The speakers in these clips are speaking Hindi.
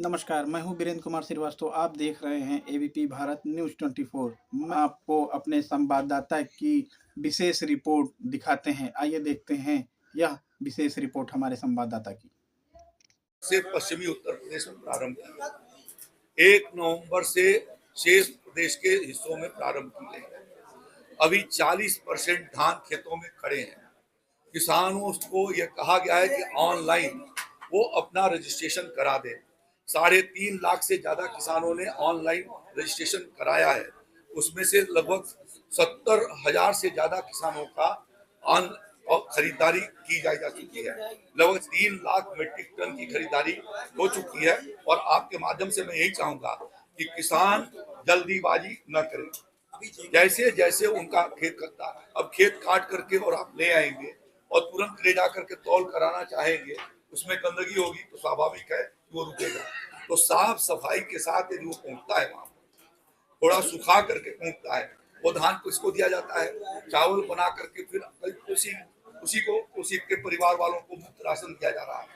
नमस्कार, मैं हूँ वीरेंद्र कुमार श्रीवास्तव। आप देख रहे हैं एबीपी भारत न्यूज़ 24। मैं आपको अपने संवाददाता की विशेष रिपोर्ट दिखाते हैं। आइए देखते हैं यह विशेष रिपोर्ट हमारे संवाददाता की। से पश्चिमी उत्तर प्रदेश में प्रारंभ किया। 1 नवंबर से शेष प्रदेश के हिस्सों में प्रारंभ की गई है। अभी 40% धान खेतों में खड़े हैं। किसानों को यह कहा गया है कि ऑनलाइन वो अपना रजिस्ट्रेशन करा दें। 3.5 लाख से ज्यादा किसानों ने ऑनलाइन रजिस्ट्रेशन कराया है। उसमें से लगभग 70,000 से ज्यादा किसानों का ऑन और खरीदारी की जा चुकी है। लगभग 3 लाख मीट्रिक टन की खरीदारी हो चुकी है। और आपके माध्यम से मैं यही चाहूंगा कि किसान जल्दीबाजी न करें। जैसे जैसे उनका खेत करता, अब खेत काट करके और आप ले आएंगे और तुरंत ले जा करके तौल कराना चाहेंगे, उसमें गंदगी होगी तो स्वाभाविक है कि वो रुकेगा। तो साफ सफाई के साथ यदि वो पहुंचता है वहां, थोड़ा सुखा करके पहुंचता है, वो धान किसको दिया जाता है, चावल बना करके फिर उसी के परिवार वालों को मुफ्त राशन दिया जा रहा है।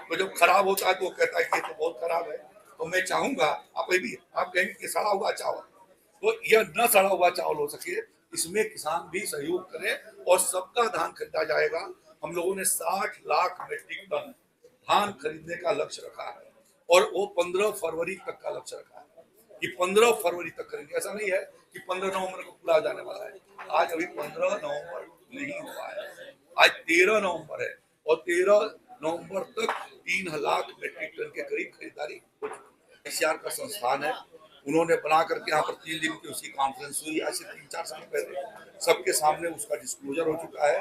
तो जब खराब होता है तो वो कहता है कि ये तो बहुत खराब है। तो मैं चाहूंगा आप कहेंगे कि सड़ा हुआ चावल, तो यह न सड़ा हुआ चावल हो सके, इसमें किसान भी सहयोग करें और सबका धान खरीदा जाएगा। हम लोगों ने 60 लाख मीट्रिक टन धान खरीदने का लक्ष्य रखा है और वो 15 फरवरी तक का लक्ष्य रखा है कि 15 फरवरी तक करेंगे। ऐसा नहीं है कि 15 नवंबर को पूरा जाने वाला है। आज अभी 15 नवंबर नहीं हुआ है, आज 13 नवंबर है और 13 नवंबर तक 3 लाख मीट्रिक टन के करीब खरीदारी हो चुकी है। एशियार का संस्थान है, उन्होंने बना करके यहाँ पर 3 दिन की उसकी कॉन्फ्रेंस हुई आज से 3-4 साल पहले। सबके सामने उसका डिस्क्लोजर हो चुका है।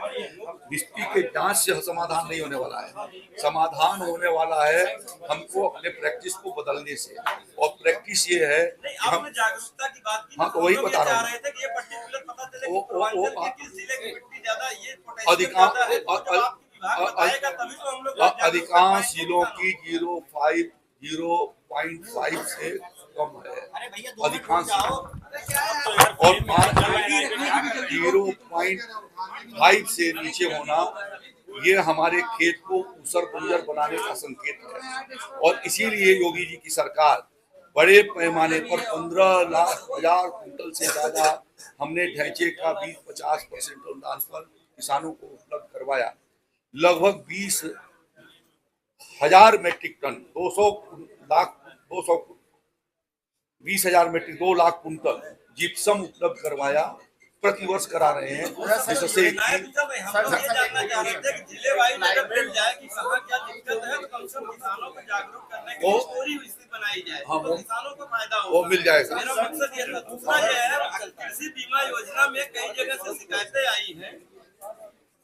बिस्ती के जांच से समाधान नहीं होने वाला है, समाधान होने वाला है हमको अपने प्रैक्टिस को बदलने से। और प्रैक्टिस ये है कि हम जागरूकता की बात की। हाँ, तो वही बता रहा हूँ। अधिकांश जिलों की 0.5 से कम है, अधिकांश और 0.5 से नीचे होना ये हमारे खेत को ऊसर बंजर बनाने का संकेत है। और इसीलिए योगी जी की सरकार बड़े पैमाने पर 15,000 कुंटल से ज्यादा हमने ढैंचे का 20-50% अनुदान पर किसानों को उपलब्ध करवाया। लगभग 20,000 मीट्रिक टन 20,000 मीट्रिक 2 लाख कुंटल जिप्सम उपलब्ध करवाया, प्रतिवर्ष करा रहे हैं। जिससे वो मिल जाएगा। मेरा मकसद ये था। दूसरा ये है, कृषि बीमा योजना में कई जगह से शिकायतें आई हैं।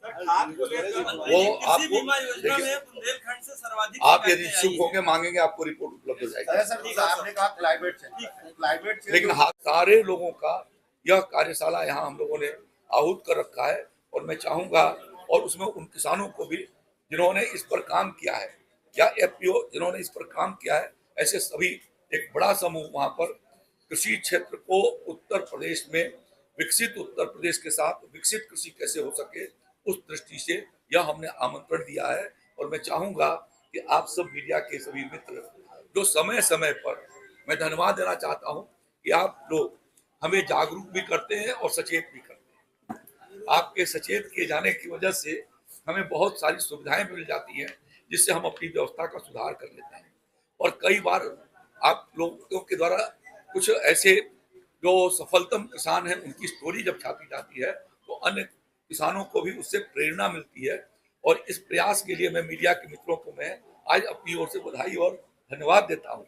वो आपको बुंदेलखंड से सर्वाधिक आप यदि इच्छुक होंगे मांगेंगे आपको रिपोर्ट उपलब्ध हो जाएगी। आपने कहा क्लाइमेट लेकिन सारे लोगों का यह कार्यशाला यहाँ हम लोगों ने आहूत कर रखा है और मैं चाहूंगा और उसमें उन किसानों को भी जिन्होंने इस पर काम किया है या एफपीओ जिन्होंने इस पर काम किया है, ऐसे सभी एक बड़ा समूह वहां पर कृषि क्षेत्र को उत्तर प्रदेश में विकसित उत्तर प्रदेश के साथ विकसित कृषि कैसे हो सके, उस दृष्टि से यह हमने आमंत्रण दिया है। और मैं चाहूंगा कि आप सब मीडिया के सभी मित्र जो समय समय पर, मैं धन्यवाद देना चाहता हूं कि आप लोग हमें जागरूक भी करते हैं और सचेत भी करते हैं। आपके सचेत किए जाने की वजह से हमें बहुत सारी सुविधाएं मिल जाती हैं, जिससे हम अपनी व्यवस्था का सुधार कर लेते हैं। और कई बार आप लोगों के द्वारा कुछ ऐसे जो सफलतम किसान हैं उनकी स्टोरी जब छापी जाती है तो अन्य किसानों को भी उससे प्रेरणा मिलती है। और इस प्रयास के लिए मैं मीडिया के मित्रों को मैं आज अपनी ओर से बधाई और धन्यवाद देता हूं।